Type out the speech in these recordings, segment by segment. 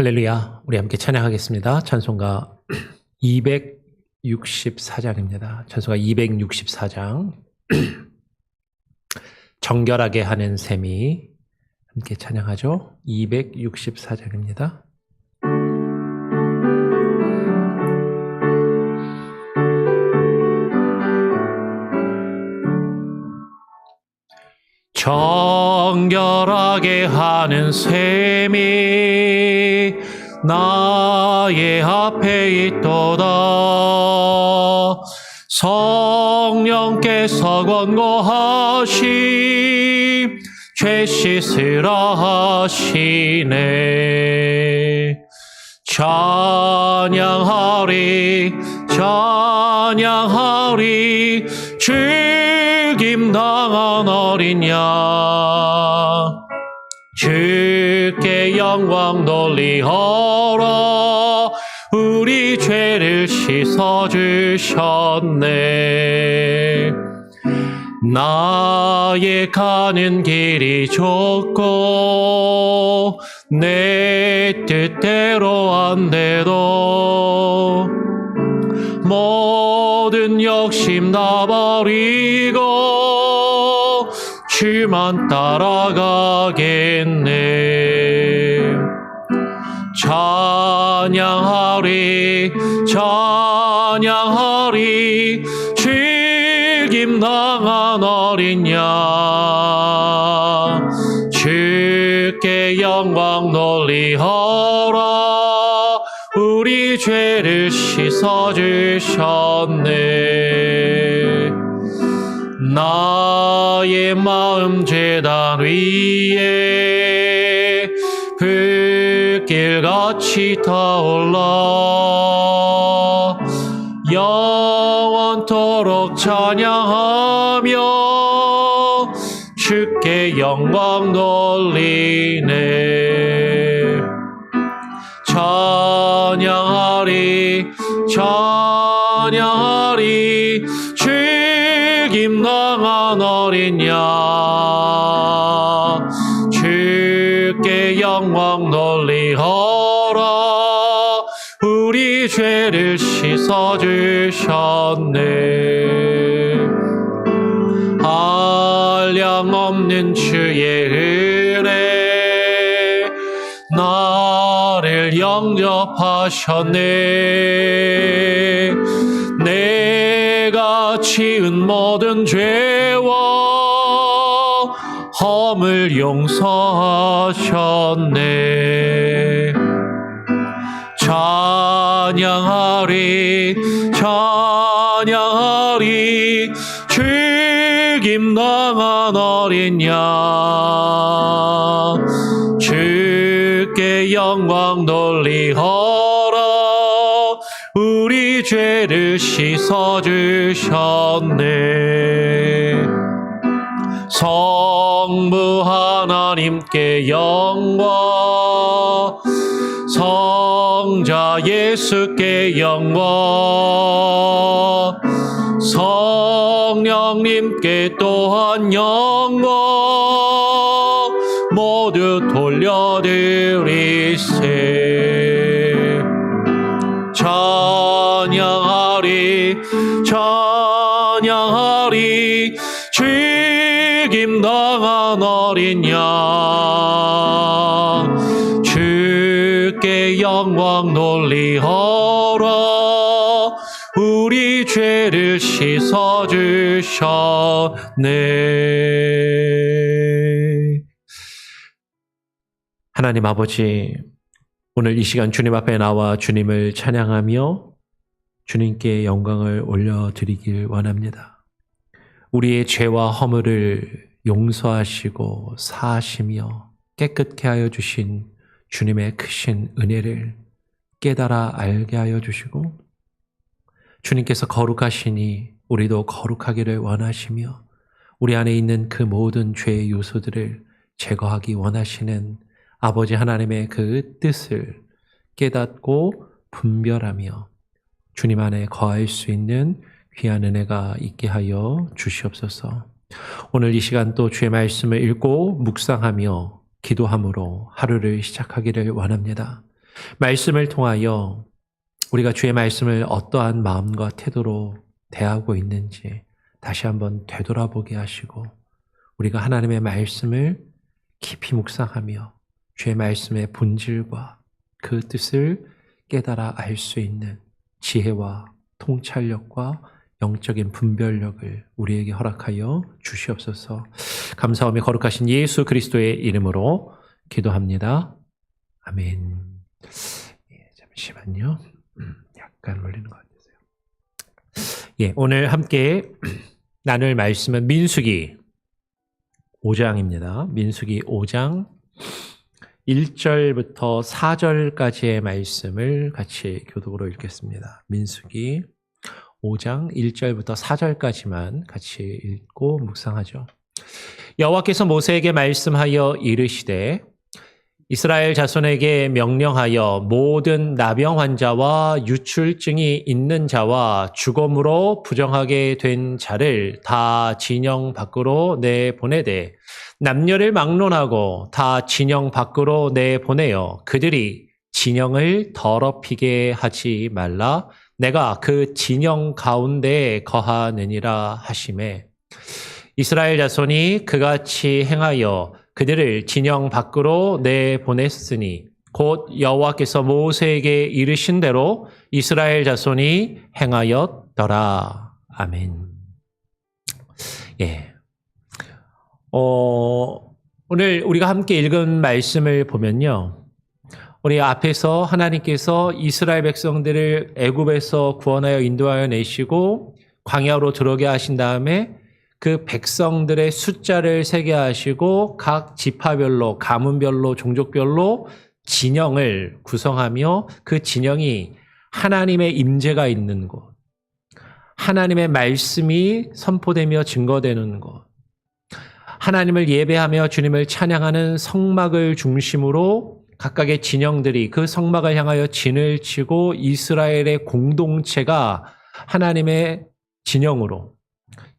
할렐루야. 우리 함께 찬양하겠습니다. 찬송가 264장입니다. 찬송가 264장. 정결하게 하는 셈이 함께 찬양하죠. 264장입니다. 정결하게 하는 셈이 나의 앞에 있도다. 성령께서 권고하시 죄 씻으라 하시네. 찬양하리 찬양하리 즐김 당한 어린 양 주께 영광 돌리어라. 우리 죄를 씻어주셨네. 나의 가는 길이 좁고 내 뜻대로 안 돼도 모든 욕심 다 버리고 주만 따라가겠네. 찬양하리 찬양하리 즐김 당한 어린 양 주께 영광 돌리어라. 우리 죄를 씻어주셨네. 나의 마음 제단 위에 불길같이 타올라 영원토록 찬양하며 주께 영광 돌리네. 찬양하리 찬양하리 즐김 당한 어린 양 주께 영광 돌리어라. 우리 죄를 씻어주셨네. 한량없는 주의 은혜 나를 영접하셨네. 내가 지은 모든 죄와 허물 용서하셨네. 찬양하리 찬양하리 즐김 당한 어린 양 주께 영광 돌리어라. 우리 죄를 씻어주셨네. 성부 하나님께 영광 성자 예수께 영광 성령님께 또한 영광 모두 돌려드리세. 찬양하리 찬양하리 즐김 당한 어린 양 주께 영광 돌리어라. 우리 죄를 씻어주셨네. 하나님 아버지, 오늘 이 시간 주님 앞에 나와 주님을 찬양하며 주님께 영광을 올려드리길 원합니다. 우리의 죄와 허물을 용서하시고 사하시며 깨끗게 하여 주신 주님의 크신 은혜를 깨달아 알게 하여 주시고 주님께서 거룩하시니 우리도 거룩하기를 원하시며 우리 안에 있는 그 모든 죄의 요소들을 제거하기 원하시는 아버지 하나님의 그 뜻을 깨닫고 분별하며 주님 안에 거할 수 있는 귀한 은혜가 있게 하여 주시옵소서. 오늘 이 시간 또 주의 말씀을 읽고 묵상하며 기도함으로 하루를 시작하기를 원합니다. 말씀을 통하여 우리가 주의 말씀을 어떠한 마음과 태도로 대하고 있는지 다시 한번 되돌아보게 하시고 우리가 하나님의 말씀을 깊이 묵상하며 주의 말씀의 본질과 그 뜻을 깨달아 알 수 있는 지혜와 통찰력과 영적인 분별력을 우리에게 허락하여 주시옵소서. 감사하며 거룩하신 예수 그리스도의 이름으로 기도합니다. 아멘. 잠시만요. 약간 울리는 것 같아서요. 오늘 함께 나눌 말씀은 민수기 5장입니다. 민수기 5장 1절부터 4절까지의 말씀을 같이 교독으로 읽겠습니다. 민수기 5장 1절부터 4절까지만 같이 읽고 묵상하죠. 여호와께서 모세에게 말씀하여 이르시되 이스라엘 자손에게 명령하여 모든 나병 환자와 유출증이 있는 자와 죽음으로 부정하게 된 자를 다 진영 밖으로 내보내되 남녀를 막론하고 다 진영 밖으로 내보내어 그들이 진영을 더럽히게 하지 말라. 내가 그 진영 가운데에 거하느니라 하시매 이스라엘 자손이 그같이 행하여 그들을 진영 밖으로 내보냈으니 곧 여호와께서 모세에게 이르신 대로 이스라엘 자손이 행하였더라. 아멘. 오늘 우리가 함께 읽은 말씀을 보면요. 우리 앞에서 하나님께서 이스라엘 백성들을 애굽에서 구원하여 인도하여 내시고 광야로 들어오게 하신 다음에 그 백성들의 숫자를 세게 하시고 각 지파별로, 가문별로, 종족별로 진영을 구성하며 그 진영이 하나님의 임재가 있는 곳, 하나님의 말씀이 선포되며 증거되는 곳, 하나님을 예배하며 주님을 찬양하는 성막을 중심으로 각각의 진영들이 그 성막을 향하여 진을 치고 이스라엘의 공동체가 하나님의 진영으로,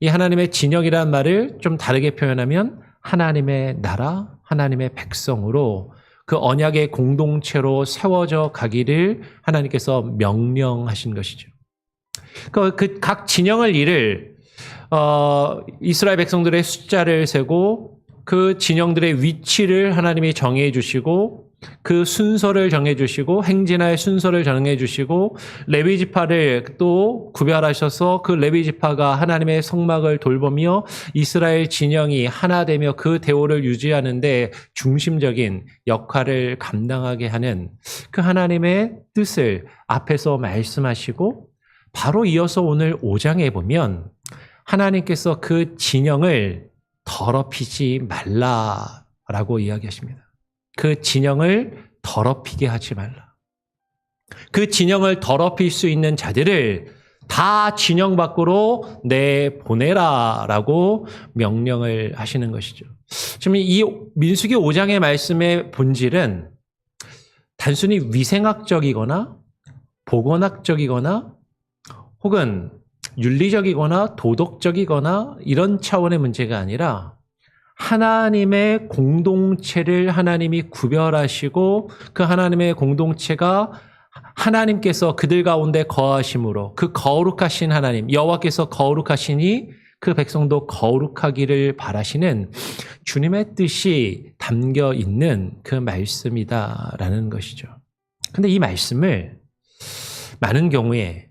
이 하나님의 진영이라는 말을 좀 다르게 표현하면 하나님의 나라, 하나님의 백성으로 그 언약의 공동체로 세워져 가기를 하나님께서 명령하신 것이죠. 그 각 진영을 이를 이스라엘 백성들의 숫자를 세고 그 진영들의 위치를 하나님이 정해 주시고 그 순서를 정해 주시고 행진할 순서를 정해 주시고 레위 지파를 또 구별하셔서 그 레위 지파가 하나님의 성막을 돌보며 이스라엘 진영이 하나 되며 그 대오를 유지하는데 중심적인 역할을 감당하게 하는 그 하나님의 뜻을 앞에서 말씀하시고 바로 이어서 오늘 5장에 보면 하나님께서 그 진영을 더럽히지 말라라고 이야기하십니다. 그 진영을 더럽히게 하지 말라. 그 진영을 더럽힐 수 있는 자들을 다 진영 밖으로 내보내라라고 명령을 하시는 것이죠. 지금 이 민수기 5장의 말씀의 본질은 단순히 위생학적이거나 보건학적이거나 혹은 윤리적이거나 도덕적이거나 이런 차원의 문제가 아니라 하나님의 공동체를 하나님이 구별하시고 그 하나님의 공동체가 하나님께서 그들 가운데 거하심으로 그 거룩하신 하나님 여호와께서 거룩하시니 그 백성도 거룩하기를 바라시는 주님의 뜻이 담겨 있는 그 말씀이다라는 것이죠. 근데 이 말씀을 많은 경우에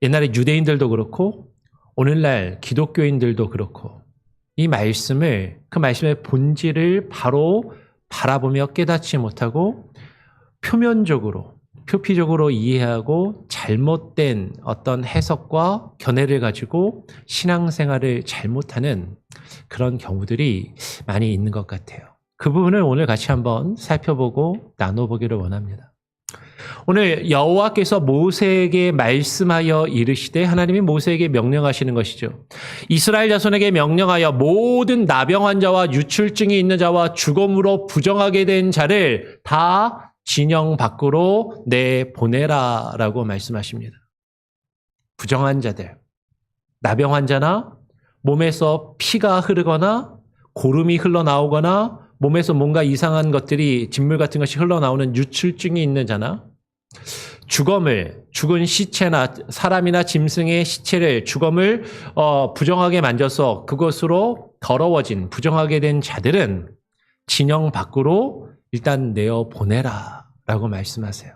옛날에 유대인들도 그렇고 오늘날 기독교인들도 그렇고 이 말씀을 그 말씀의 본질을 바로 바라보며 깨닫지 못하고 표면적으로 표피적으로 이해하고 잘못된 어떤 해석과 견해를 가지고 신앙생활을 잘못하는 그런 경우들이 많이 있는 것 같아요. 그 부분을 오늘 같이 한번 살펴보고 나눠보기를 원합니다. 오늘 여호와께서 모세에게 말씀하여 이르시되 하나님이 모세에게 명령하시는 것이죠. 이스라엘 자손에게 명령하여 모든 나병 환자와 유출증이 있는 자와 죽음으로 부정하게 된 자를 다 진영 밖으로 내보내라라고 말씀하십니다. 부정한 자들, 나병 환자나 몸에서 피가 흐르거나 고름이 흘러나오거나 몸에서 뭔가 이상한 것들이 진물 같은 것이 흘러나오는 유출증이 있는 자나 죽은 시체나 사람이나 짐승의 시체를 주검을 부정하게 만져서 그것으로 더러워진 부정하게 된 자들은 진영 밖으로 일단 내어 보내라 라고 말씀하세요.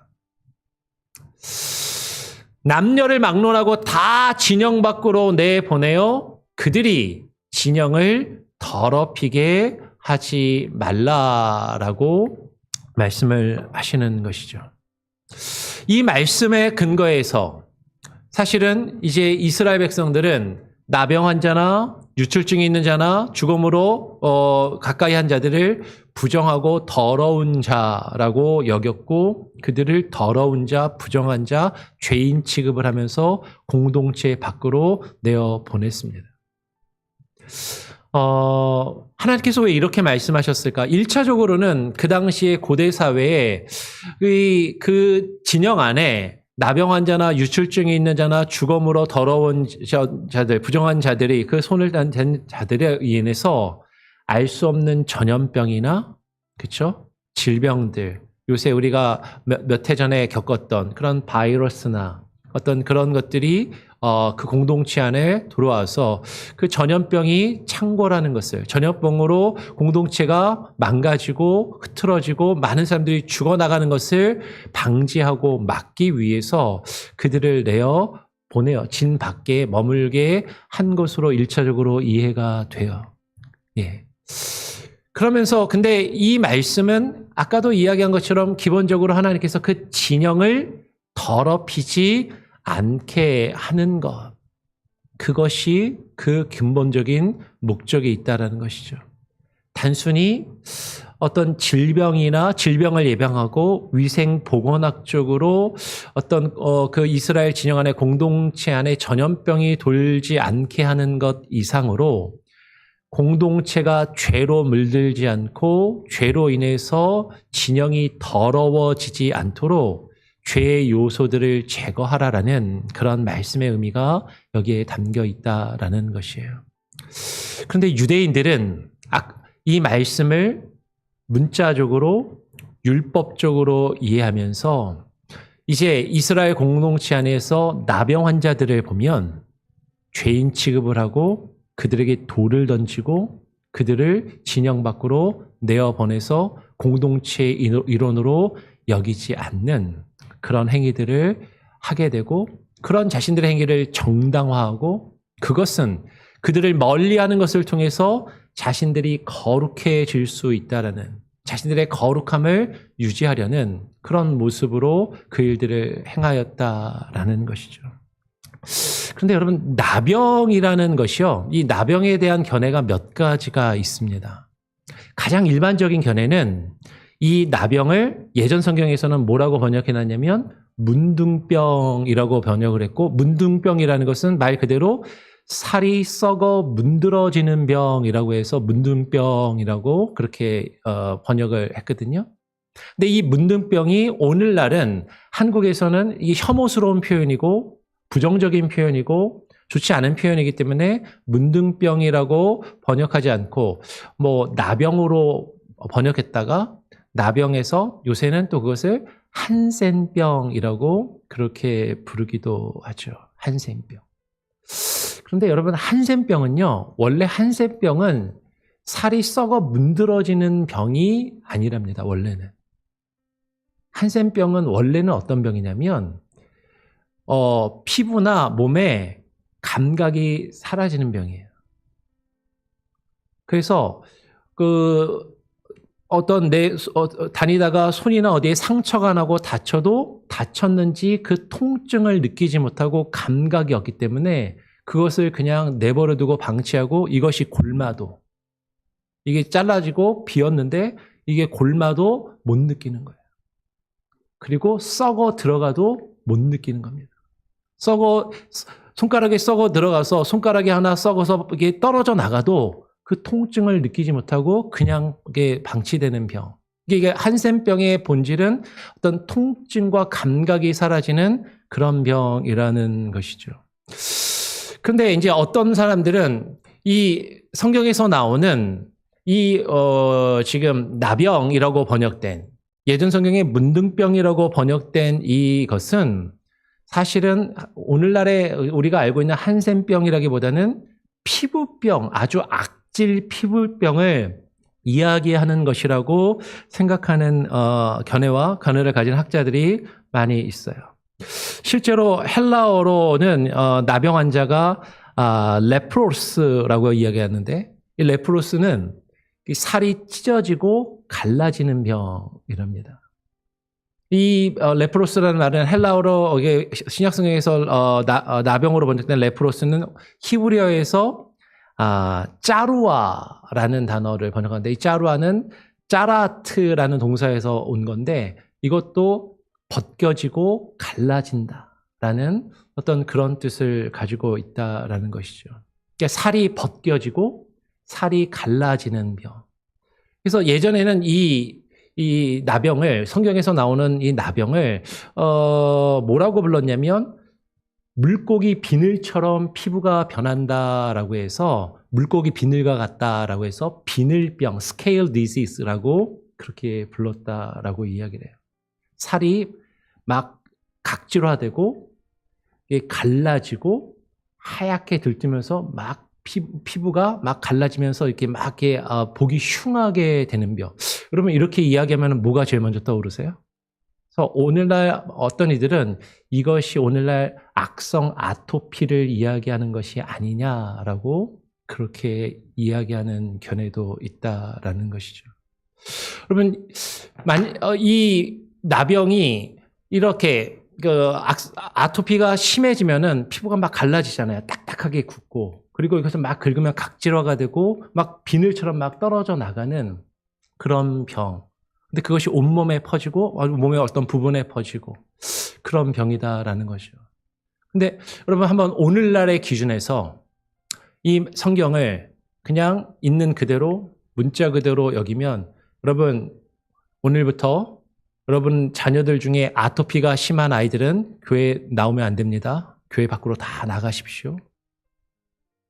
남녀를 막론하고 다 진영 밖으로 내보내어 그들이 진영을 더럽히게 하지 말라라고 말씀을 하시는 것이죠. 이 말씀의 근거에서 사실은 이제 이스라엘 백성들은 나병 환자나 유출증이 있는 자나 죽음으로 가까이 한 자들을 부정하고 더러운 자라고 여겼고 그들을 더러운 자, 부정한 자, 죄인 취급을 하면서 공동체 밖으로 내어 보냈습니다. 하나님께서 왜 이렇게 말씀하셨을까? 1차적으로는 그 당시의 고대 사회에 그 진영 안에 나병 환자나 유출증이 있는 자나 죽음으로 더러운 자들, 부정한 자들이 그 손을 댄 자들에 인해서 알 수 없는 전염병이나 그렇죠? 질병들, 요새 우리가 몇 해 전에 겪었던 그런 바이러스나 어떤 그런 것들이 그 공동체 안에 들어와서 그 전염병이 창궐하는 것을, 전염병으로 공동체가 망가지고 흐트러지고 많은 사람들이 죽어나가는 것을 방지하고 막기 위해서 그들을 내어 보내어 진 밖에 머물게 한 것으로 1차적으로 이해가 돼요. 예. 그러면서 근데 이 말씀은 아까도 이야기한 것처럼 기본적으로 하나님께서 그 진영을 더럽히지 않게 하는 것, 그것이 그 근본적인 목적이 있다는 것이죠. 단순히 어떤 질병을 예방하고 위생보건학적으로 어떤 그 이스라엘 진영 안에 공동체 안에 전염병이 돌지 않게 하는 것 이상으로 공동체가 죄로 물들지 않고 죄로 인해서 진영이 더러워지지 않도록 죄의 요소들을 제거하라라는 그런 말씀의 의미가 여기에 담겨 있다라는 것이에요. 그런데 유대인들은 이 말씀을 문자적으로 율법적으로 이해하면서 이제 이스라엘 공동체 안에서 나병 환자들을 보면 죄인 취급을 하고 그들에게 돌을 던지고 그들을 진영 밖으로 내어보내서 공동체의 일원으로 여기지 않는 그런 행위들을 하게 되고 그런 자신들의 행위를 정당화하고 그것은 그들을 멀리하는 것을 통해서 자신들이 거룩해질 수 있다라는 자신들의 거룩함을 유지하려는 그런 모습으로 그 일들을 행하였다라는 것이죠. 그런데 여러분 나병이라는 것이요. 이 나병에 대한 견해가 몇 가지가 있습니다. 가장 일반적인 견해는 이 나병을 예전 성경에서는 뭐라고 번역해놨냐면 문둥병이라고 번역을 했고 문둥병이라는 것은 말 그대로 살이 썩어 문드러지는 병이라고 해서 문둥병이라고 그렇게 번역을 했거든요. 근데 이 문둥병이 오늘날은 한국에서는 이 혐오스러운 표현이고 부정적인 표현이고 좋지 않은 표현이기 때문에 문둥병이라고 번역하지 않고 뭐 나병으로 번역했다가 나병에서 요새는 또 그것을 한센병이라고 그렇게 부르기도 하죠. 한센병. 그런데 여러분 한센병은요. 원래 한센병은 살이 썩어 문드러지는 병이 아니랍니다. 원래는. 한센병은 원래는 어떤 병이냐면 피부나 몸에 감각이 사라지는 병이에요. 그래서 다니다가 손이나 어디에 상처가 나고 다쳐도 다쳤는지 그 통증을 느끼지 못하고 감각이 없기 때문에 그것을 그냥 내버려 두고 방치하고 이것이 골마도. 이게 잘라지고 비었는데 이게 골마도 못 느끼는 거예요. 그리고 썩어 들어가도 못 느끼는 겁니다. 손가락에 썩어 들어가서 손가락이 하나 썩어서 이게 떨어져 나가도 그 통증을 느끼지 못하고 그냥 이게 방치되는 병. 이게 한센병의 본질은 어떤 통증과 감각이 사라지는 그런 병이라는 것이죠. 그런데 이제 어떤 사람들은 이 성경에서 나오는 지금 나병이라고 번역된, 예전 성경에 문둥병이라고 번역된 이것은 사실은 오늘날에 우리가 알고 있는 한센병이라기보다는 피부병, 아주 악질 피부병을 이야기하는 것이라고 생각하는 견해를 가진 학자들이 많이 있어요. 실제로 헬라어로는 나병 환자가 레프로스라고 이야기하는데, 이 레프로스는 살이 찢어지고 갈라지는 병이랍니다. 이 레프로스라는 말은 헬라어로 신약성경에서 나병으로 번역된 레프로스는 히브리어에서 짜루아라는 단어를 번역하는데, 이 짜루아는 짜라트라는 동사에서 온 건데, 이것도 벗겨지고 갈라진다라는 어떤 그런 뜻을 가지고 있다라는 것이죠. 그러니까 살이 벗겨지고 살이 갈라지는 병. 그래서 예전에는 이 나병을, 성경에서 나오는 이 나병을 뭐라고 불렀냐면 물고기 비늘처럼 피부가 변한다라고 해서, 물고기 비늘과 같다라고 해서 비늘병, scale disease라고 그렇게 불렀다라고 이야기를 해요. 살이 막 각질화되고 갈라지고 하얗게 들뜨면서 막 피부가 막 갈라지면서 이렇게 보기 흉하게 되는 병. 여러분, 이렇게 이야기하면 뭐가 제일 먼저 떠오르세요? 그래서 오늘날 어떤 이들은 이것이 오늘날 악성 아토피를 이야기하는 것이 아니냐라고 그렇게 이야기하는 견해도 있다라는 것이죠. 여러분, 이 나병이 이렇게 아토피가 심해지면은 피부가 막 갈라지잖아요. 딱딱하게 굳고, 그리고 이것을 막 긁으면 각질화가 되고 막 비늘처럼 막 떨어져 나가는 그런 병. 근데 그것이 온몸에 퍼지고 몸의 어떤 부분에 퍼지고 그런 병이다라는 것이죠. 근데 여러분, 한번 오늘날의 기준에서 이 성경을 그냥 있는 그대로, 문자 그대로 여기면, 여러분, 오늘부터 여러분 자녀들 중에 아토피가 심한 아이들은 교회 나오면 안 됩니다. 교회 밖으로 다 나가십시오.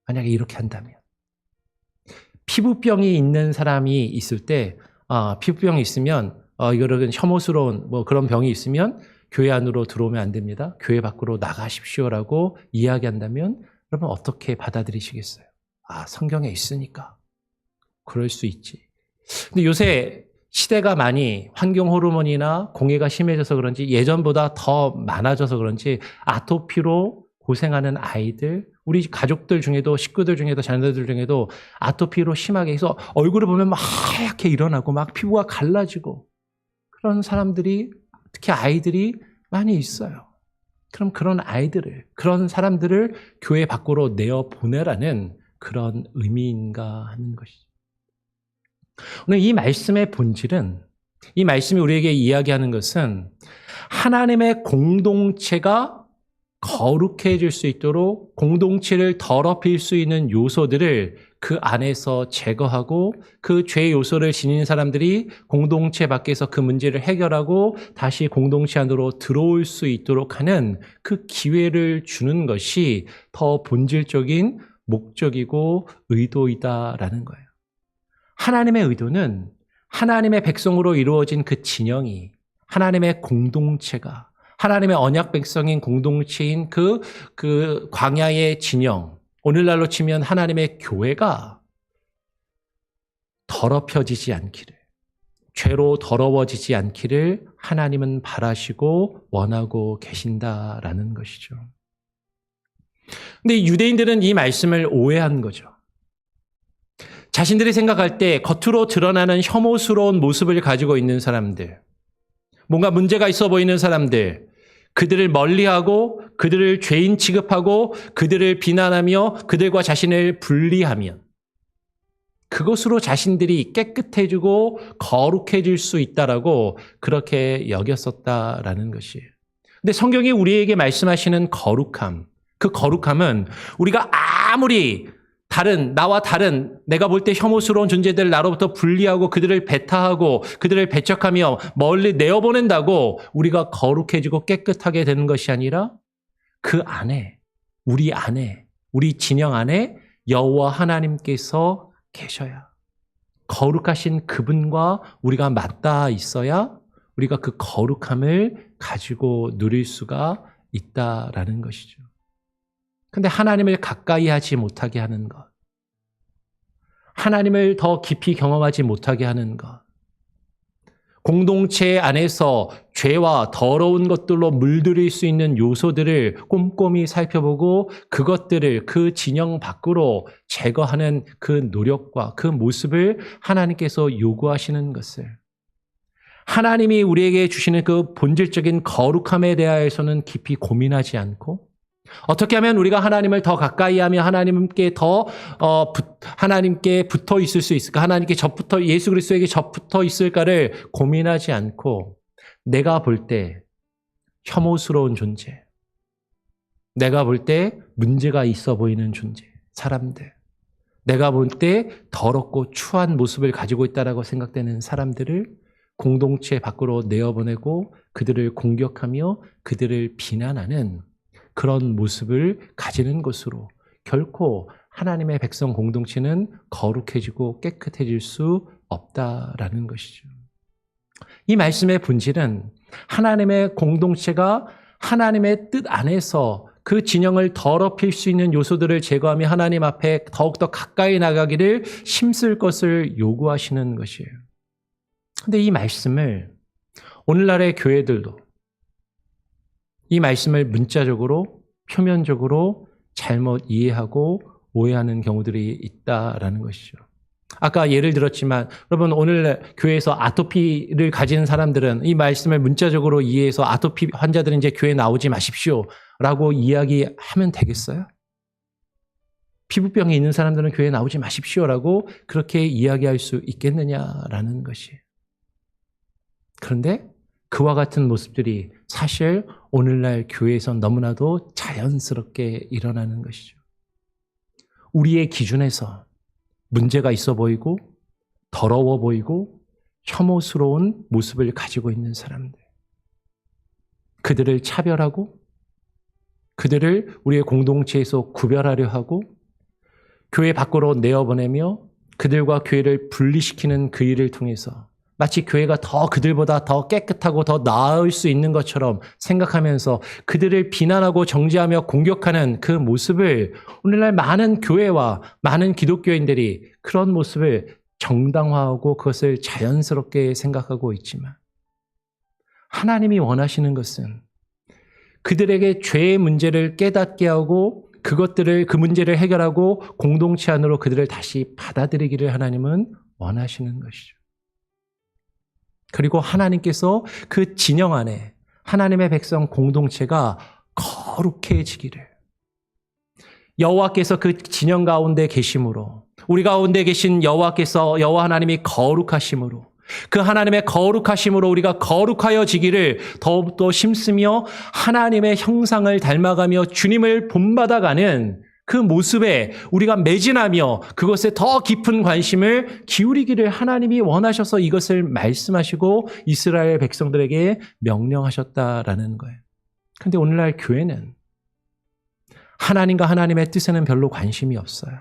만약에 이렇게 한다면. 피부병이 있는 사람이 있을 때, 피부병이 있으면, 이거는 혐오스러운 그런 병이 있으면 교회 안으로 들어오면 안 됩니다. 교회 밖으로 나가십시오라고 이야기한다면 여러분 어떻게 받아들이시겠어요? 성경에 있으니까. 그럴 수 있지. 근데 요새 시대가 많이 환경 호르몬이나 공해가 심해져서 그런지, 예전보다 더 많아져서 그런지 아토피로 고생하는 아이들, 우리 가족들 중에도, 식구들 중에도, 자녀들 중에도 아토피로 심하게 해서 얼굴을 보면 막 하얗게 일어나고 막 피부가 갈라지고 그런 사람들이, 특히 아이들이 많이 있어요. 그럼 그런 아이들을, 그런 사람들을 교회 밖으로 내어보내라는 그런 의미인가 하는 것이죠. 오늘 이 말씀의 본질은, 이 말씀이 우리에게 이야기하는 것은 하나님의 공동체가 거룩해질 수 있도록 공동체를 더럽힐 수 있는 요소들을 그 안에서 제거하고, 그 죄 요소를 지닌 사람들이 공동체 밖에서 그 문제를 해결하고 다시 공동체 안으로 들어올 수 있도록 하는 그 기회를 주는 것이 더 본질적인 목적이고 의도이다라는 거예요. 하나님의 의도는 하나님의 백성으로 이루어진 그 진영이, 하나님의 공동체가, 하나님의 언약 백성인 공동체인 그 광야의 진영, 오늘날로 치면 하나님의 교회가 더럽혀지지 않기를, 죄로 더러워지지 않기를 하나님은 바라시고 원하고 계신다라는 것이죠. 근데 유대인들은 이 말씀을 오해한 거죠. 자신들이 생각할 때 겉으로 드러나는 혐오스러운 모습을 가지고 있는 사람들, 뭔가 문제가 있어 보이는 사람들, 그들을 멀리하고 그들을 죄인 취급하고 그들을 비난하며 그들과 자신을 분리하면 그것으로 자신들이 깨끗해지고 거룩해질 수 있다라고 그렇게 여겼었다라는 것이에요. 근데 성경이 우리에게 말씀하시는 거룩함, 그 거룩함은 우리가 아무리 나와 다른, 내가 볼 때 혐오스러운 존재들을 나로부터 분리하고 그들을 배타하고 그들을 배척하며 멀리 내어보낸다고 우리가 거룩해지고 깨끗하게 되는 것이 아니라, 그 안에, 우리 진영 안에 여호와 하나님께서 계셔야, 거룩하신 그분과 우리가 맞닿아 있어야 우리가 그 거룩함을 가지고 누릴 수가 있다라는 것이죠. 근데 하나님을 가까이 하지 못하게 하는 것, 하나님을 더 깊이 경험하지 못하게 하는 것, 공동체 안에서 죄와 더러운 것들로 물들일 수 있는 요소들을 꼼꼼히 살펴보고 그것들을 그 진영 밖으로 제거하는 그 노력과 그 모습을 하나님께서 요구하시는 것을, 하나님이 우리에게 주시는 그 본질적인 거룩함에 대하여서는 깊이 고민하지 않고 어떻게 하면 우리가 하나님을 더 가까이 하며 하나님께 하나님께 붙어 있을 수 있을까? 하나님께 예수 그리스도에게 접붙어 있을까를 고민하지 않고 내가 볼 때 혐오스러운 존재, 내가 볼 때 문제가 있어 보이는 존재, 사람들, 내가 볼 때 더럽고 추한 모습을 가지고 있다라고 생각되는 사람들을 공동체 밖으로 내어보내고 그들을 공격하며 그들을 비난하는 그런 모습을 가지는 것으로 결코 하나님의 백성 공동체는 거룩해지고 깨끗해질 수 없다라는 것이죠. 이 말씀의 본질은 하나님의 공동체가 하나님의 뜻 안에서 그 진영을 더럽힐 수 있는 요소들을 제거하며 하나님 앞에 더욱더 가까이 나가기를 힘쓸 것을 요구하시는 것이에요. 그런데 이 말씀을 오늘날의 교회들도 이 말씀을 문자적으로, 표면적으로 잘못 이해하고 오해하는 경우들이 있다라는 것이죠. 아까 예를 들었지만 여러분 오늘 교회에서 아토피를 가진 사람들은 이 말씀을 문자적으로 이해해서 아토피 환자들은 이제 교회에 나오지 마십시오 라고 이야기하면 되겠어요? 피부병이 있는 사람들은 교회에 나오지 마십시오 라고 그렇게 이야기할 수 있겠느냐라는 것이에요. 그런데 그와 같은 모습들이 사실 오늘날 교회에서 너무나도 자연스럽게 일어나는 것이죠. 우리의 기준에서 문제가 있어 보이고 더러워 보이고 혐오스러운 모습을 가지고 있는 사람들, 그들을 차별하고 그들을 우리의 공동체에서 구별하려 하고 교회 밖으로 내어보내며 그들과 교회를 분리시키는 그 일을 통해서 마치 교회가 더 그들보다 더 깨끗하고 더 나을 수 있는 것처럼 생각하면서 그들을 비난하고 정죄하며 공격하는 그 모습을 오늘날 많은 교회와 많은 기독교인들이 그런 모습을 정당화하고 그것을 자연스럽게 생각하고 있지만 하나님이 원하시는 것은 그들에게 죄의 문제를 깨닫게 하고 그 문제를 해결하고 공동체 안으로 그들을 다시 받아들이기를 하나님은 원하시는 것이죠. 그리고 하나님께서 그 진영 안에 하나님의 백성 공동체가 거룩해지기를, 여호와께서 그 진영 가운데 계심으로, 우리 가운데 계신 여호와 하나님이 거룩하심으로, 그 하나님의 거룩하심으로 우리가 거룩하여지기를 더욱더 힘쓰며 하나님의 형상을 닮아가며 주님을 본받아가는 그 모습에 우리가 매진하며 그것에 더 깊은 관심을 기울이기를 하나님이 원하셔서 이것을 말씀하시고 이스라엘 백성들에게 명령하셨다라는 거예요. 그런데 오늘날 교회는 하나님과 하나님의 뜻에는 별로 관심이 없어요.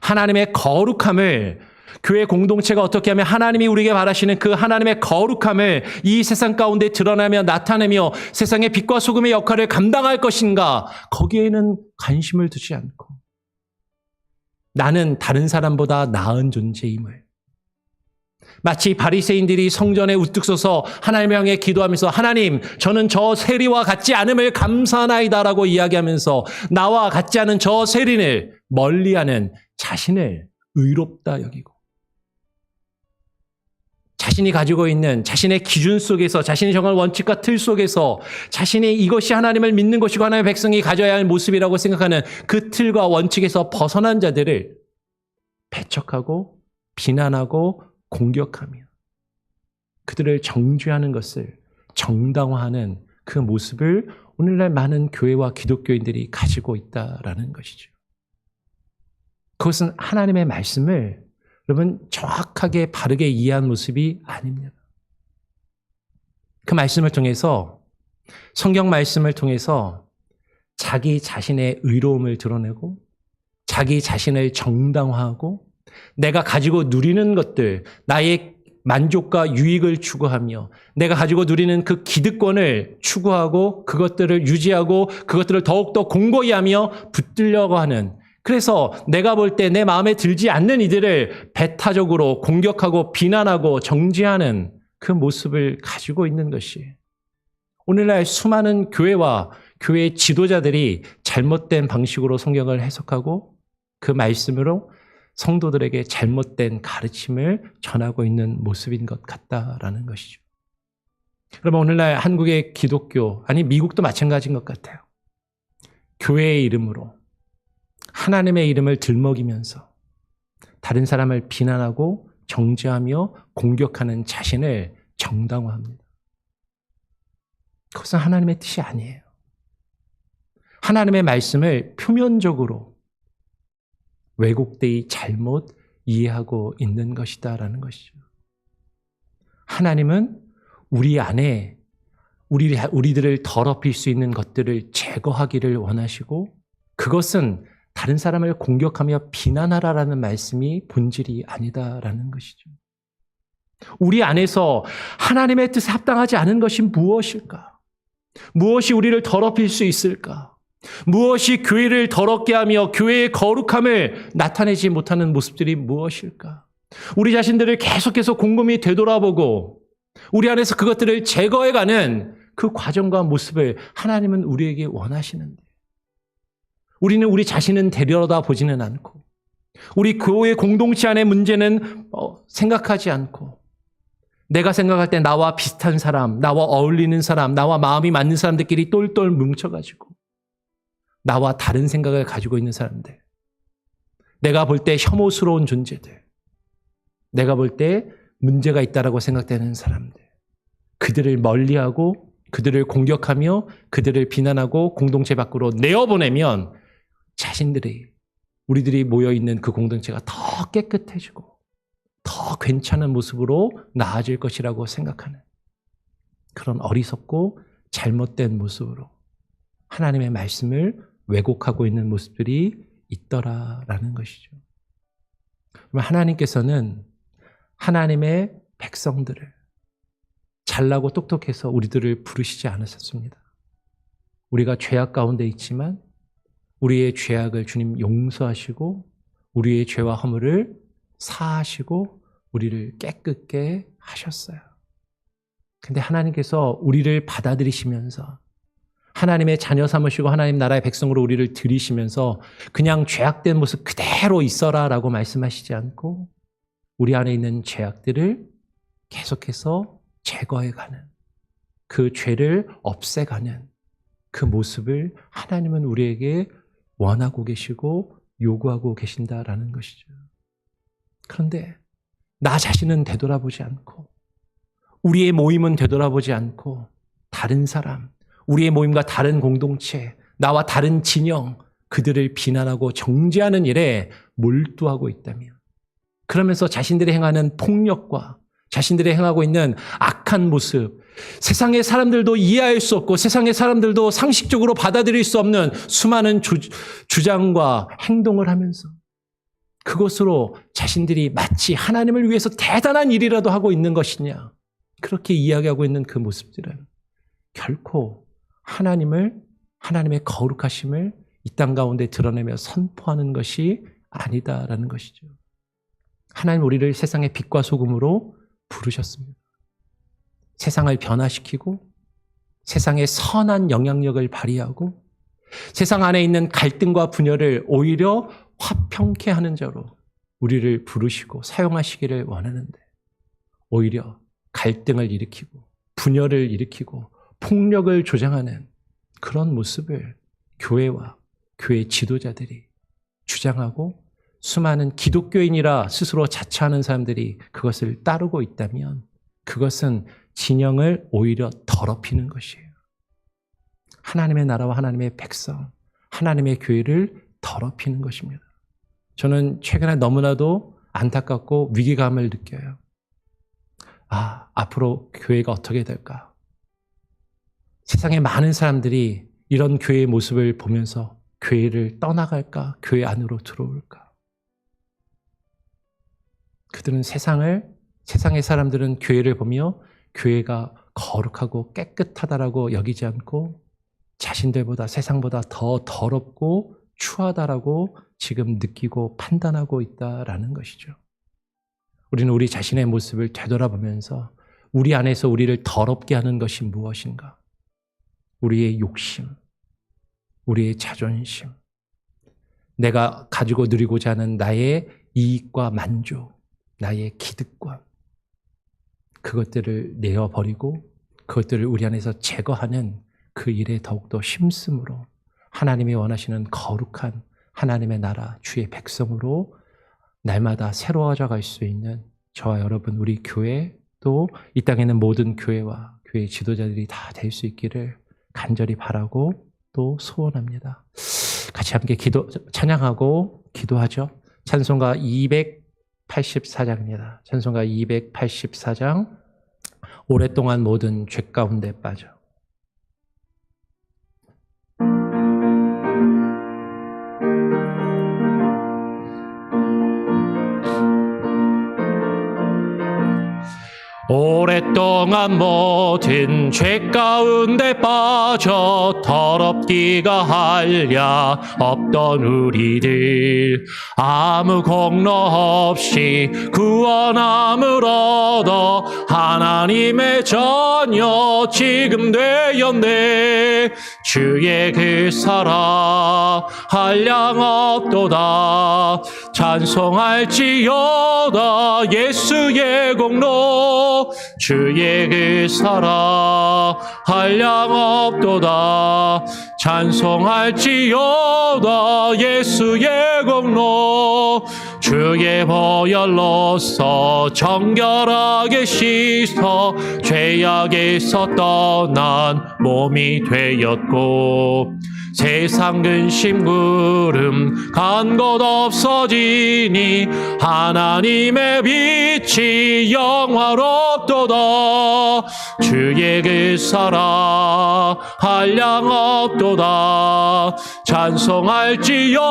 하나님의 거룩함을, 교회 공동체가 어떻게 하면 하나님이 우리에게 바라시는 그 하나님의 거룩함을 이 세상 가운데 드러나며 나타내며 세상의 빛과 소금의 역할을 감당할 것인가, 거기에는 관심을 두지 않고 나는 다른 사람보다 나은 존재임을, 마치 바리새인들이 성전에 우뚝 서서 하나님을 향해 기도하면서 하나님 저는 저 세리와 같지 않음을 감사하나이다라고 이야기하면서 나와 같지 않은 저 세리를 멀리하는 자신을 의롭다 여기고 자신이 가지고 있는 자신의 기준 속에서, 자신이 정한 원칙과 틀 속에서 자신이 이것이 하나님을 믿는 것이고 하나님의 백성이 가져야 할 모습이라고 생각하는 그 틀과 원칙에서 벗어난 자들을 배척하고 비난하고 공격하며 그들을 정죄하는 것을 정당화하는 그 모습을 오늘날 많은 교회와 기독교인들이 가지고 있다라는 것이죠. 그것은 하나님의 말씀을 여러분 정확하게 바르게 이해한 모습이 아닙니다. 그 말씀을 통해서, 성경 말씀을 통해서 자기 자신의 의로움을 드러내고 자기 자신을 정당화하고 내가 가지고 누리는 것들, 나의 만족과 유익을 추구하며 내가 가지고 누리는 그 기득권을 추구하고 그것들을 유지하고 그것들을 더욱더 공고히 하며 붙들려고 하는, 그래서 내가 볼 때 내 마음에 들지 않는 이들을 배타적으로 공격하고 비난하고 정죄하는 그 모습을 가지고 있는 것이 오늘날 수많은 교회와 교회 지도자들이 잘못된 방식으로 성경을 해석하고 그 말씀으로 성도들에게 잘못된 가르침을 전하고 있는 모습인 것 같다라는 것이죠. 그러면 오늘날 한국의 기독교, 아니 미국도 마찬가지인 것 같아요. 교회의 이름으로 하나님의 이름을 들먹이면서 다른 사람을 비난하고 정죄하며 공격하는 자신을 정당화합니다. 그것은 하나님의 뜻이 아니에요. 하나님의 말씀을 표면적으로 왜곡되이 잘못 이해하고 있는 것이다라는 것이죠. 하나님은 우리 안에 우리들을 더럽힐 수 있는 것들을 제거하기를 원하시고, 그것은 다른 사람을 공격하며 비난하라라는 말씀이 본질이 아니다라는 것이죠. 우리 안에서 하나님의 뜻에 합당하지 않은 것이 무엇일까? 무엇이 우리를 더럽힐 수 있을까? 무엇이 교회를 더럽게 하며 교회의 거룩함을 나타내지 못하는 모습들이 무엇일까? 우리 자신들을 계속해서 곰곰이 되돌아보고 우리 안에서 그것들을 제거해가는 그 과정과 모습을 하나님은 우리에게 원하시는데, 우리는 우리 자신은 데려다 보지는 않고 우리 교회 공동체 안의 문제는 생각하지 않고, 내가 생각할 때 나와 비슷한 사람, 나와 어울리는 사람, 나와 마음이 맞는 사람들끼리 똘똘 뭉쳐가지고 나와 다른 생각을 가지고 있는 사람들, 내가 볼 때 혐오스러운 존재들, 내가 볼 때 문제가 있다라고 생각되는 사람들, 그들을 멀리하고 그들을 공격하며 그들을 비난하고 공동체 밖으로 내어보내면 우리들이 모여있는 그 공동체가 더 깨끗해지고 더 괜찮은 모습으로 나아질 것이라고 생각하는 그런 어리석고 잘못된 모습으로 하나님의 말씀을 왜곡하고 있는 모습들이 있더라라는 것이죠. 하나님께서는 하나님의 백성들을 잘나고 똑똑해서 우리들을 부르시지 않으셨습니다. 우리가 죄악 가운데 있지만 우리의 죄악을 주님 용서하시고 우리의 죄와 허물을 사하시고 우리를 깨끗게 하셨어요. 근데 하나님께서 우리를 받아들이시면서 하나님의 자녀 삼으시고 하나님 나라의 백성으로 우리를 들이시면서 그냥 죄악된 모습 그대로 있어라 라고 말씀하시지 않고 우리 안에 있는 죄악들을 계속해서 제거해가는, 그 죄를 없애가는 그 모습을 하나님은 우리에게 원하고 계시고 요구하고 계신다라는 것이죠. 그런데 나 자신은 되돌아보지 않고 우리의 모임은 되돌아보지 않고 다른 사람, 우리의 모임과 다른 공동체, 나와 다른 진영, 그들을 비난하고 정죄하는 일에 몰두하고 있다면, 그러면서 자신들이 행하는 폭력과 자신들이 행하고 있는 악한 모습, 세상의 사람들도 이해할 수 없고 세상의 사람들도 상식적으로 받아들일 수 없는 수많은 주장과 행동을 하면서 그것으로 자신들이 마치 하나님을 위해서 대단한 일이라도 하고 있는 것이냐, 그렇게 이야기하고 있는 그 모습들은 결코 하나님의 거룩하심을 이 땅 가운데 드러내며 선포하는 것이 아니다라는 것이죠. 하나님 우리를 세상의 빛과 소금으로 부르셨습니다. 세상을 변화시키고 세상에 선한 영향력을 발휘하고 세상 안에 있는 갈등과 분열을 오히려 화평케 하는 자로 우리를 부르시고 사용하시기를 원하는데, 오히려 갈등을 일으키고 분열을 일으키고 폭력을 조장하는 그런 모습을 교회와 교회 지도자들이 주장하고 수많은 기독교인이라 스스로 자처하는 사람들이 그것을 따르고 있다면 그것은 진영을 오히려 더럽히는 것이에요. 하나님의 나라와 하나님의 백성, 하나님의 교회를 더럽히는 것입니다. 저는 최근에 너무나도 안타깝고 위기감을 느껴요. 앞으로 교회가 어떻게 될까? 세상에 많은 사람들이 이런 교회의 모습을 보면서 교회를 떠나갈까? 교회 안으로 들어올까? 그들은 세상의 사람들은 교회를 보며 교회가 거룩하고 깨끗하다라고 여기지 않고 자신들보다 세상보다 더 더럽고 추하다라고 지금 느끼고 판단하고 있다라는 것이죠. 우리는 우리 자신의 모습을 되돌아보면서 우리 안에서 우리를 더럽게 하는 것이 무엇인가? 우리의 욕심, 우리의 자존심, 내가 가지고 누리고자 하는 나의 이익과 만족, 나의 기득권, 그것들을 내어버리고 그것들을 우리 안에서 제거하는 그 일에 더욱더 힘쓰므로 하나님이 원하시는 거룩한 하나님의 나라, 주의 백성으로 날마다 새로워져 갈 수 있는 저와 여러분, 우리 교회, 또 이 땅에 있는 모든 교회와 교회 지도자들이 다 될 수 있기를 간절히 바라고 또 소원합니다. 같이 함께 찬양하고 기도하죠. 찬송가 284장입니다. 찬송가 284장. 오랫동안 모든 죄 가운데 빠져. 오랫동안 모든 죄 가운데 빠져 더럽기가 한랴 없던 우리들, 아무 공로 없이 구원함을 얻어 하나님의 자녀 지금 되었네. 주의 그 사랑 한량 없도다. 찬송할지어다 예수의 공로. 주의 그 사랑 한량 없도다. 찬송할지어다 예수의 공로. 주의 보혈로서 정결하게 씻어 죄악에서 떠난 몸이 되었고, 세상 근심 구름 간 곳 없어지니 하나님의 빛이 영화롭도다. 주의 그 사랑 한량 없도다. 찬송할지어다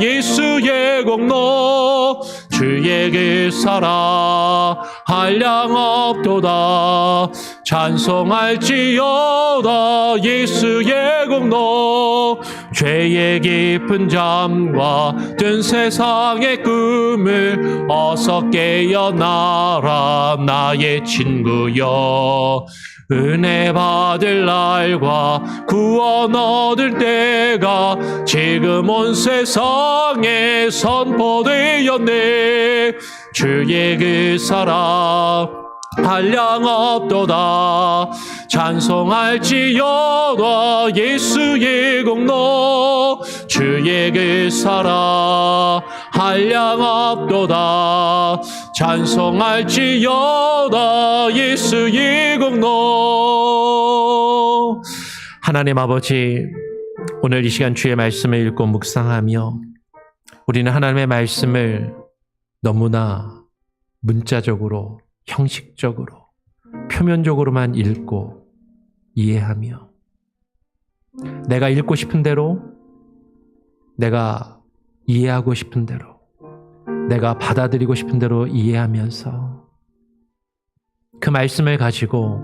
예수의 공로. 주의 그 사랑 한량 없도다. 찬송할지어다 예수의 공로. 죄의 깊은 잠과 든 세상의 꿈을 어서 깨어나라 나의 친구여. 은혜 받을 날과 구원 얻을 때가 지금 온 세상에 선포되었네. 주의 그 사랑 한량 없도다. 찬송할지어다 예수의 공로. 주의 그 사랑 한량 없도다. 찬송할지어다 예수의 공로. 하나님 아버지, 오늘 이 시간 주의 말씀을 읽고 묵상하며 우리는 하나님의 말씀을 너무나 문자적으로, 형식적으로, 표면적으로만 읽고 이해하며 내가 읽고 싶은 대로, 내가 이해하고 싶은 대로, 내가 받아들이고 싶은 대로 이해하면서 그 말씀을 가지고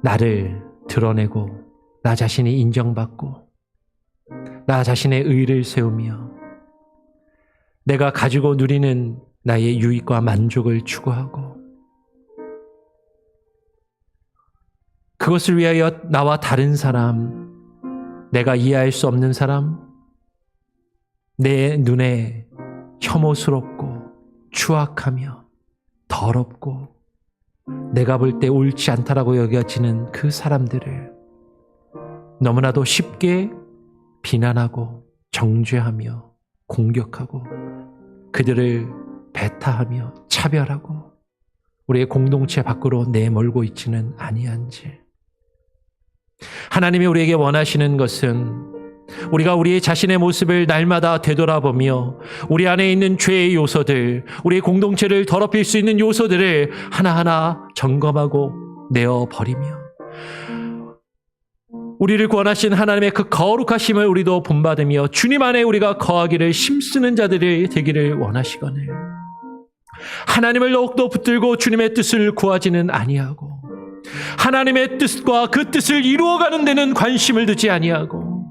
나를 드러내고 나 자신이 인정받고 나 자신의 의를 세우며 내가 가지고 누리는 나의 유익과 만족을 추구하고 그것을 위하여 나와 다른 사람, 내가 이해할 수 없는 사람, 내 눈에 혐오스럽고 추악하며 더럽고 내가 볼 때 옳지 않다라고 여겨지는 그 사람들을 너무나도 쉽게 비난하고 정죄하며 공격하고 그들을 배타하며 차별하고 우리의 공동체 밖으로 내몰고 있지는 아니한지, 하나님이 우리에게 원하시는 것은 우리가 우리의 자신의 모습을 날마다 되돌아보며 우리 안에 있는 죄의 요소들, 우리의 공동체를 더럽힐 수 있는 요소들을 하나하나 점검하고 내어버리며 우리를 구원하신 하나님의 그 거룩하심을 우리도 본받으며 주님 안에 우리가 거하기를 힘쓰는 자들이 되기를 원하시거늘 하나님을 더욱더 붙들고 주님의 뜻을 구하지는 아니하고 하나님의 뜻과 그 뜻을 이루어가는 데는 관심을 두지 아니하고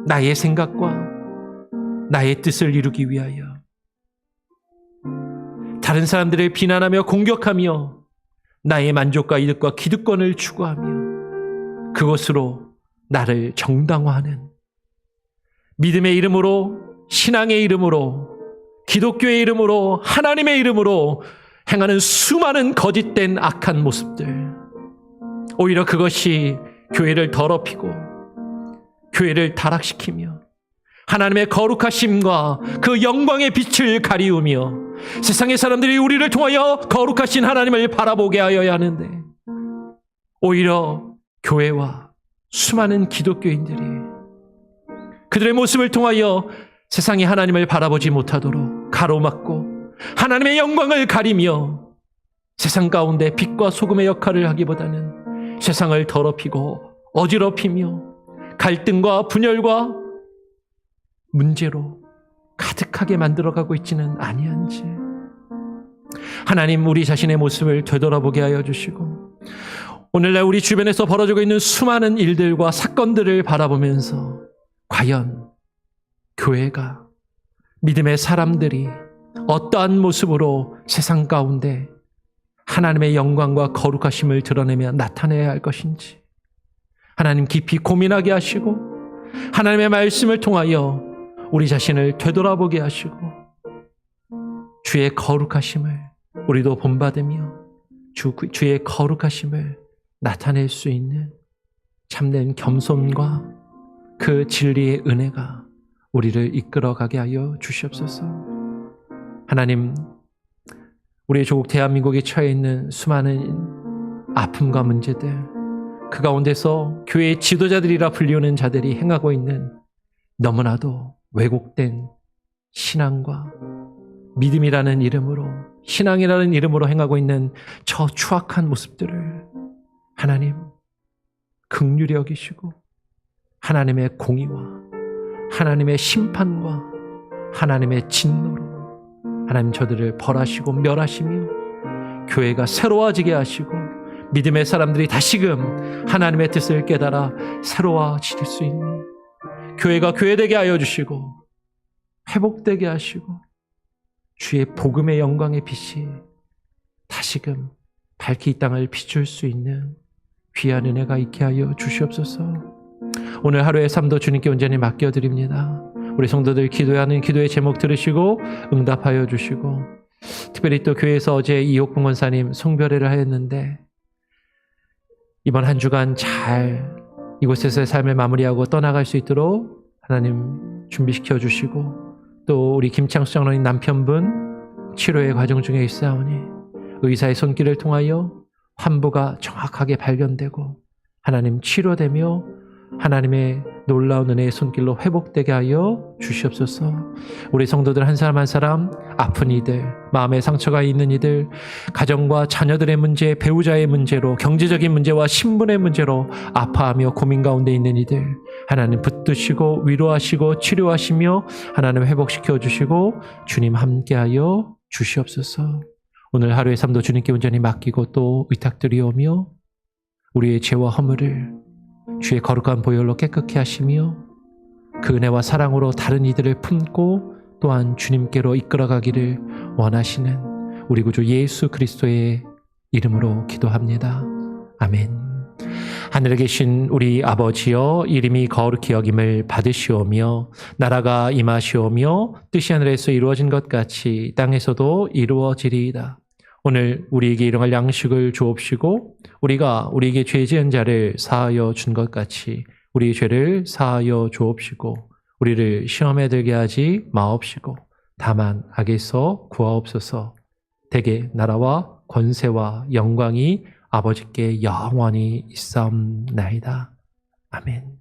나의 생각과 나의 뜻을 이루기 위하여 다른 사람들을 비난하며 공격하며 나의 만족과 이득과 기득권을 추구하며 그것으로 나를 정당화하는 믿음의 이름으로, 신앙의 이름으로, 기독교의 이름으로, 하나님의 이름으로 행하는 수많은 거짓된 악한 모습들, 오히려 그것이 교회를 더럽히고 교회를 타락시키며 하나님의 거룩하심과 그 영광의 빛을 가리우며 세상의 사람들이 우리를 통하여 거룩하신 하나님을 바라보게 하여야 하는데 오히려 교회와 수많은 기독교인들이 그들의 모습을 통하여 세상이 하나님을 바라보지 못하도록 가로막고 하나님의 영광을 가리며 세상 가운데 빛과 소금의 역할을 하기보다는 세상을 더럽히고 어지럽히며 갈등과 분열과 문제로 가득하게 만들어가고 있지는 아니한지 하나님 우리 자신의 모습을 되돌아보게 하여 주시고 오늘날 우리 주변에서 벌어지고 있는 수많은 일들과 사건들을 바라보면서 과연 교회가 믿음의 사람들이 어떠한 모습으로 세상 가운데 하나님의 영광과 거룩하심을 드러내며 나타내야 할 것인지 하나님 깊이 고민하게 하시고 하나님의 말씀을 통하여 우리 자신을 되돌아보게 하시고 주의 거룩하심을 우리도 본받으며 주의 거룩하심을 나타낼 수 있는 참된 겸손과 그 진리의 은혜가 우리를 이끌어가게 하여 주시옵소서. 하나님, 우리의 조국 대한민국에 처해 있는 수많은 아픔과 문제들, 그 가운데서 교회의 지도자들이라 불리우는 자들이 행하고 있는 너무나도 왜곡된 신앙과 믿음이라는 이름으로, 신앙이라는 이름으로 행하고 있는 저 추악한 모습들을 하나님 긍휼히 여기시고 하나님의 공의와 하나님의 심판과 하나님의 진노로 하나님 저들을 벌하시고 멸하시며 교회가 새로워지게 하시고 믿음의 사람들이 다시금 하나님의 뜻을 깨달아 새로워질 수 있는 교회가 교회되게 하여 주시고 회복되게 하시고 주의 복음의 영광의 빛이 다시금 밝히 이 땅을 비출 수 있는 귀한 은혜가 있게 하여 주시옵소서. 오늘 하루의 삶도 주님께 온전히 맡겨드립니다. 우리 성도들 기도하는 기도의 제목 들으시고 응답하여 주시고 특별히 또 교회에서 어제 이옥봉 권사님 송별회를 하였는데 이번 한 주간 잘 이곳에서의 삶을 마무리하고 떠나갈 수 있도록 하나님 준비시켜 주시고 또 우리 김창수 장로님 남편분 치료의 과정 중에 있사오니 의사의 손길을 통하여 환부가 정확하게 발견되고 하나님 치료되며 하나님의 놀라운 은혜의 손길로 회복되게 하여 주시옵소서. 우리 성도들 한 사람 한 사람 아픈 이들, 마음에 상처가 있는 이들, 가정과 자녀들의 문제, 배우자의 문제로 경제적인 문제와 신분의 문제로 아파하며 고민 가운데 있는 이들 하나님 붙드시고 위로하시고 치료하시며 하나님 회복시켜 주시고 주님 함께하여 주시옵소서. 오늘 하루의 삶도 주님께 온전히 맡기고 또 의탁드리오며 우리의 죄와 허물을 주의 거룩한 보혈로 깨끗게 하시며 그 은혜와 사랑으로 다른 이들을 품고 또한 주님께로 이끌어가기를 원하시는 우리 구주 예수 그리스도의 이름으로 기도합니다. 아멘. 하늘에 계신 우리 아버지여, 이름이 거룩히 여김을 받으시오며 나라가 임하시오며 뜻이 하늘에서 이루어진 것 같이 땅에서도 이루어지리이다. 오늘 우리에게 일용할 양식을 주옵시고 우리가 우리에게 죄 지은 자를 사하여 준 것 같이 우리의 죄를 사하여 주옵시고 우리를 시험에 들게 하지 마옵시고 다만 악에서 구하옵소서. 대개 나라와 권세와 영광이 아버지께 영원히 있사옵나이다. 아멘.